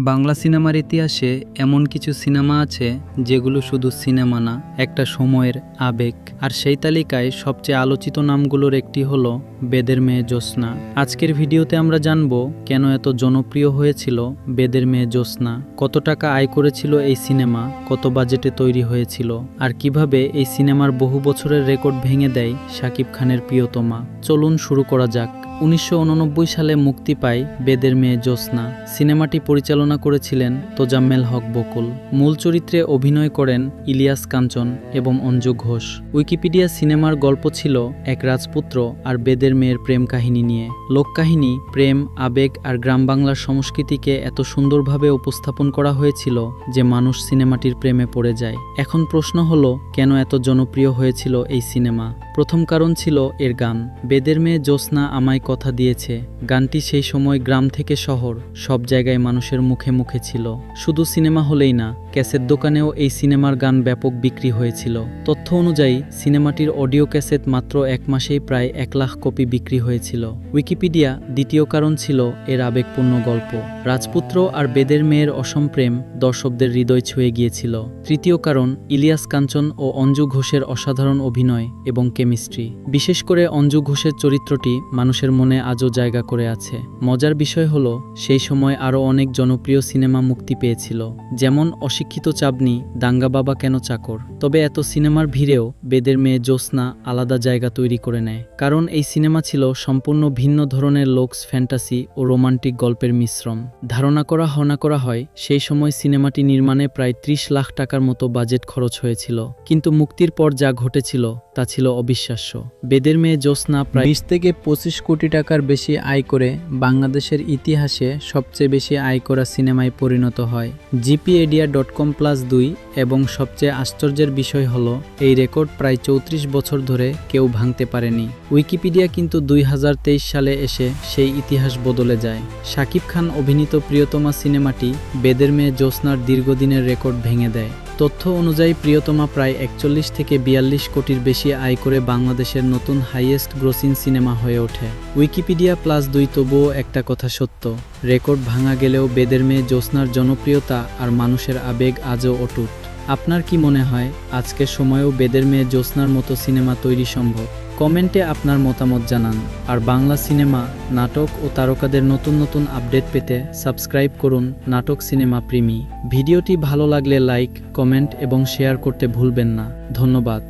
বাংলা সিনেমার ইতিহাসে এমন কিছু সিনেমা আছে যেগুলো শুধু সিনেমা না, একটা সময়ের আবেগ। আর সেই তালিকায় সবচেয়ে আলোচিত নামগুলোর একটি হলো বেদের মেয়ে জ্যোৎস্না। আজকের ভিডিওতে আমরা জানব কেন এত জনপ্রিয় হয়েছিল বেদের মেয়ে জ্যোৎস্না, কত টাকা আয় করেছিল এই সিনেমা, কত বাজেটে তৈরি হয়েছিল, আর কিভাবে এই সিনেমার বহু বছরের রেকর্ড ভেঙে দেয় শাকিব খানের প্রিয়তমা। চলুন শুরু করা যাক। 1989 সালে মুক্তি পায় বেদের মেয়ে জ্যোৎস্না। সিনেমাটি পরিচালনা করেছিলেন তোজাম্মেল হক বকুল। মূল চরিত্রে অভিনয় করেন ইলিয়াস কাঞ্চন এবং অঞ্জু ঘোষ। উইকিপিডিয়া সিনেমার গল্প ছিল এক রাজপুত্র আর বেদের মেয়ের প্রেম কাহিনী নিয়ে। লোককাহিনী, প্রেম, আবেগ আর গ্রাম বাংলার সংস্কৃতিকে এত সুন্দরভাবে উপস্থাপন করা হয়েছিল যে মানুষ সিনেমাটির প্রেমে পড়ে যায়। এখন প্রশ্ন হলো, কেন এত জনপ্রিয় হয়েছিল এই সিনেমা? প্রথম কারণ ছিল এর গান। বেদের মেয়ে জ্যোৎস্না আমায় কথা দিয়েছে গানটি সেই সময় গ্রাম থেকে শহর সব জায়গায় মানুষের মুখে মুখে ছিল। শুধু সিনেমা হলেই না, ক্যাসেট দোকানেও এই সিনেমার গান ব্যাপক বিক্রি হয়েছিল। তথ্য অনুযায়ী সিনেমাটির অডিও ক্যাসেট মাত্র এক মাসেই প্রায় 1 লাখ কপি বিক্রি হয়েছিল। উইকিপিডিয়া দ্বিতীয় কারণ ছিল এর আবেগপূর্ণ গল্প। রাজপুত্র আর বেদের মেয়ের অসম প্রেম দর্শকদের হৃদয় ছুঁয়ে গিয়েছিল। তৃতীয় কারণ ইলিয়াস কাঞ্চন ও অঞ্জু ঘোষের অসাধারণ অভিনয় এবং কেমিস্ট্রি। বিশেষ করে অঞ্জু ঘোষের চরিত্রটি মানুষের মনে আজও জায়গা করে আছে। মজার বিষয় হলো, সেই সময় আরও অনেক জনপ্রিয় সিনেমা মুক্তি পেয়েছিল, যেমন অশিক্ষিত চাঁদনী, দাঙ্গা বাবা কেন চাকর। তবে এত সিনেমার ভিড়েও বেদের মেয়ে জ্যোৎস্না আলাদা জায়গা তৈরি করে নেয়, কারণ এই সিনেমা ছিল সম্পূর্ণ ভিন্ন ধরনের লোকস ফ্যান্টাসি ও রোমান্টিক গল্পের মিশ্রণ। ধারণা করা হয় সেই সময় সিনেমাটি নির্মাণে প্রায় 30 লাখ টাকার মতো বাজেট খরচ হয়েছিল, কিন্তু মুক্তির পর যা ঘটেছিল তা ছিল অবিশ্বাস্য। বেদের মেয়ে জ্যোৎস্না প্রায় 20 থেকে 25 কোটি টাকার বেশি আয় করে বাংলাদেশের ইতিহাসে সবচেয়ে বেশি আয় করা সিনেমায় পরিণত হয়। gpedia.com+2 এবং সবচেয়ে আশ্চর্যের বিষয় হলো, এই রেকর্ড প্রায় 34 বছর ধরে কেউ ভাঙতে পারেনি। উইকিপিডিয়া কিন্তু 2023 সালে এসে সেই ইতিহাস বদলে যায়। শাকিব খান অভিনীত প্রিয়তমা সিনেমাটি বেদের মেয়ে জ্যোৎস্নার দীর্ঘদিনের রেকর্ড ভেঙে দেয়। তথ্য অনুযায়ী প্রিয়তমা প্রায় 41 থেকে 42 কোটির বেশি আয় করে বাংলাদেশের নতুন হাইয়েস্ট গ্রসিং সিনেমা হয়ে ওঠে। উইকিপিডিয়া+2 তবুও একটা কথা সত্য, রেকর্ড ভাঙা গেলেও বেদের মেয়ে জ্যোৎস্নার জনপ্রিয়তা আর মানুষের আবেগ আজও অটুট। আপনার কি মনে হয় আজকের সময়েও বেদের মেয়ে জ্যোৎস্নার মতো সিনেমা তৈরি সম্ভব? কমেন্টে আপনার মতামত জানান। আর বাংলা সিনেমা, নাটক ও তারকাদের নতুন নতুন আপডেট পেতে সাবস্ক্রাইব করুন নাটক সিনেমা প্রেমী। ভিডিওটি ভালো লাগলে লাইক, কমেন্ট এবং শেয়ার করতে ভুলবেন না। ধন্যবাদ।